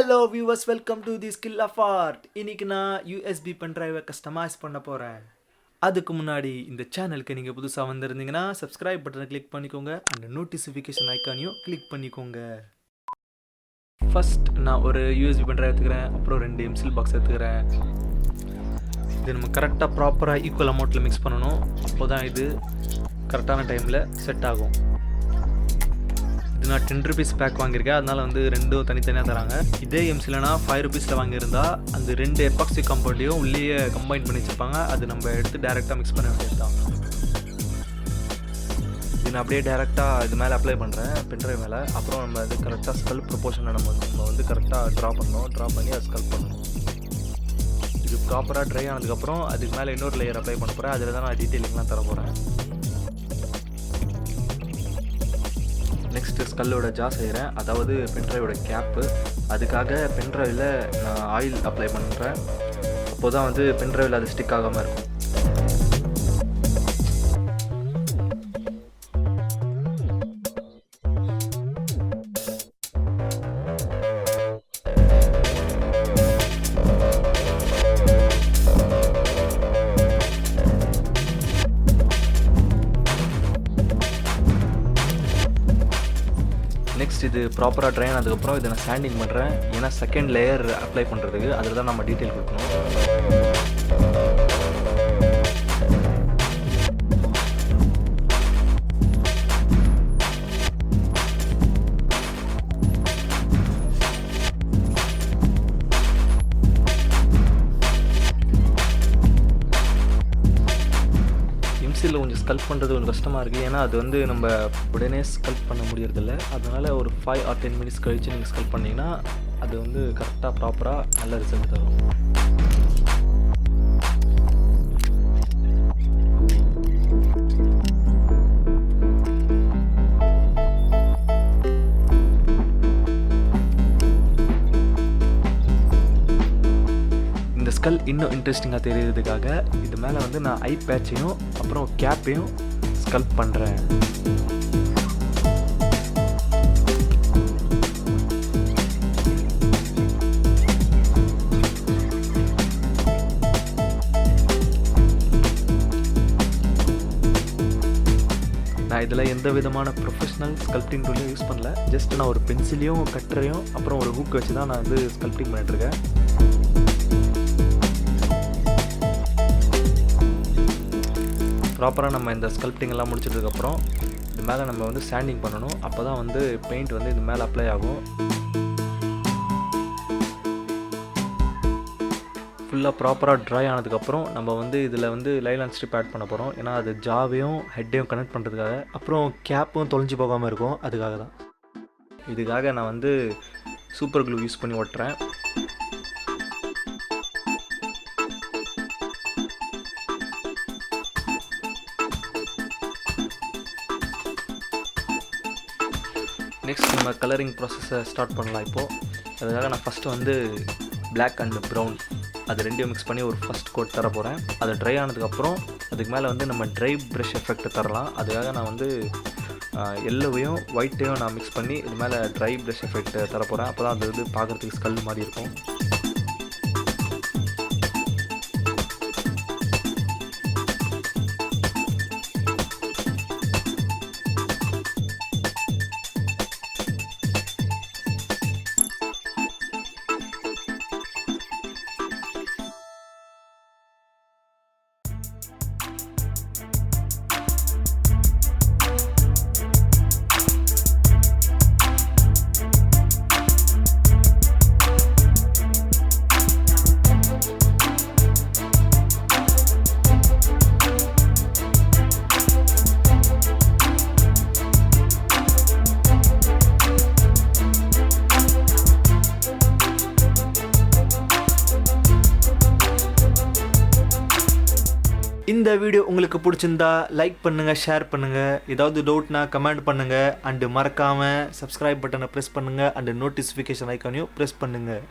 Hello viewers, welcome to the skill of art. இன்னைக்கு நான் USB pen டிரைவை customise பண்ண போகிறேன். அதுக்கு முன்னாடி இந்த சேனலுக்கு நீங்கள் புதுசாக வந்திருந்தீங்கன்னா சப்ஸ்கிரைப் பட்டனை கிளிக் பண்ணிக்கோங்க, அந்த நோட்டிஃபிகேஷன் ஐக்கானையும் கிளிக் பண்ணிக்கோங்க. ஃபர்ஸ்ட் நான் ஒரு யூஎஸ்பி பென் டிரைவ் எடுத்துக்கிறேன், அப்புறம் 2 எம்சில் பாக்ஸ் எடுத்துக்கிறேன். இது நம்ம கரெக்டாக ப்ராப்பராக ஈக்குவல் அமௌண்ட்டில் மிக்ஸ் பண்ணணும். அப்போ தான் இது கரெக்டான டைமில் செட் ஆகும். இது நான் 10 ருபீஸ் பேக் வாங்கியிருக்கேன், அதனால் வந்து 2 தனித்தனியாக தராங்க. இதே எம்சிலனா 5 ருபீஸில் வாங்கியிருந்தா அந்த 2 எபாக்சி காம்பவுண்டையும் உள்ளேயே கம்பைன் பண்ணி வச்சுருப்பாங்க. அது நம்ம எடுத்து டேரெக்டாக மிக்ஸ் பண்ண வேண்டியது தான். இது நான் அப்படியே டேரெக்டாக இது மேலே அப்ளை பண்ணுறேன், பென்ட்ரைவ் மேலே. அப்புறம் நம்ம அது கரெக்டாக ஸ்கல்ப் ப்ரொபோர்ஷனை நம்ம வந்து கரெக்டாக ட்ரா பண்ணி அதை ஸ்கல்ப் பண்ணணும். இது ப்ராப்பராக ட்ரை ஆனதுக்கப்புறம் அதுக்கு மேலே இன்னொரு லேயர் அப்ளை பண்ண போகிறேன். அதில் தான் நான் டீட்டெயிலிங்லாம் தர போகிறேன். நெக்ஸ்ட்டு ஸ்கல்லோட ஜா செய்கிறேன், அதாவது பென்ட்ரைவோட கேப்பு. அதுக்காக பென்ட்ரைவில் நான் ஆயில் அப்ளை பண்ணுறேன். அப்போ தான் வந்து பென்ட்ரைவில் அது ஸ்டிக் ஆகாமல் இருக்கும். நெக்ஸ்ட் இது ப்ராப்பராக ட்ரை ஆனதுக்கப்புறம் இதை நான் சாண்டிங் பண்ணுறேன். ஏன்னா செகண்ட் லேயர் அப்ளை பண்ணுறதுக்கு அதில் தான் நம்ம டீட்டெயில் கொடுக்கணும். எம்சியில் கொஞ்சம் ஸ்கல்ப் பண்ணுறது கொஞ்சம் கஷ்டமாக இருக்குது. ஏன்னா அது வந்து நம்ம உடனே ஸ்கல்ப் பண்ண முடியறதில்ல. அதனால் ஒரு 5 or 10 மினிட்ஸ் கழித்து நீங்கள் ஸ்கல்ப் பண்ணிங்கன்னா அது வந்து கரெக்டாக ப்ராப்பராக நல்ல ரிசல்ட் தரும். ஸ்கல் இன்னும் இன்ட்ரெஸ்டிங்காக தெரியுறதுக்காக இது மேலே வந்து நான் ஐ பேட்சையும் அப்புறம் கேப்பையும் ஸ்கல்ப் பண்ணுறேன். நான் இதில் எந்த விதமான ப்ரொஃபஷ்னல் ஸ்கல்ப்டிங் டூலையும் யூஸ் பண்ணல. ஜஸ்ட் நான் ஒரு பென்சிலையும் கட்டரையும் அப்புறம் ஒரு ஹூக் வச்சு தான் நான் வந்து ஸ்கல்ப்டிங் பண்ணிட்டுருக்கேன். ப்ராப்பராக நம்ம இந்த ஸ்கல்ப்டிங் எல்லாம் முடிச்சதுக்கப்புறம் இது மேலே நம்ம வந்து சாண்டிங் பண்ணணும். அப்போ தான் வந்து பெயிண்ட் வந்து இது மேலே அப்ளை ஆகும். ஃபுல்லாக ப்ராப்பராக ட்ரை ஆனதுக்கப்புறம் நம்ம வந்து இதில் வந்து லைலான் ஸ்ட்ரிப் ஆட் பண்ண போகிறோம். ஏன்னா அது ஜாவையும் ஹெட்டையும் கனெக்ட் பண்ணுறதுக்காக, அப்புறம் கேப்பும் தொலைஞ்சு போகாமல் இருக்கும். அதுக்காக தான். இதுக்காக நான் வந்து சூப்பர் க்ளூ யூஸ் பண்ணி ஒட்டுறேன். நெக்ஸ்ட் நம்ம கலரிங் ப்ராசஸை ஸ்டார்ட் பண்ணலாம். இப்போது அதுக்காக நான் ஃபஸ்ட்டு வந்து பிளாக் அண்ட் ப்ரௌன் அது 2யும் மிக்ஸ் பண்ணி ஒரு ஃபஸ்ட் கோட் தர போகிறேன். அது ட்ரை ஆனதுக்கப்புறம் அதுக்கு மேலே வந்து நம்ம ட்ரை ப்ரஷ் எஃபெக்ட் தரலாம். அதுக்காக நான் வந்து எல்லோவையும் ஒயிட்டையும் நான் மிக்ஸ் பண்ணி இது மேலே ட்ரை ப்ரஷ் எஃபெக்ட் தர போகிறேன். அப்போ தான் அது வந்து பார்க்குறதுக்கு ஸ்கல் மாதிரி இருக்கும். இந்த வீடியோ உங்களுக்கு பிடிச்சிருந்தா லைக் பண்ணுங்கள், ஷேர் பண்ணுங்கள். ஏதாவது டவுட்னா கமெண்ட் பண்ணுங்கள். அண்டு மறக்காமல் சப்ஸ்கிரைப் பட்டனை ப்ரெஸ் பண்ணுங்கள், அண்டு நோட்டிஃபிகேஷன் ஐக்கானையும் ப்ரெஸ் பண்ணுங்கள்.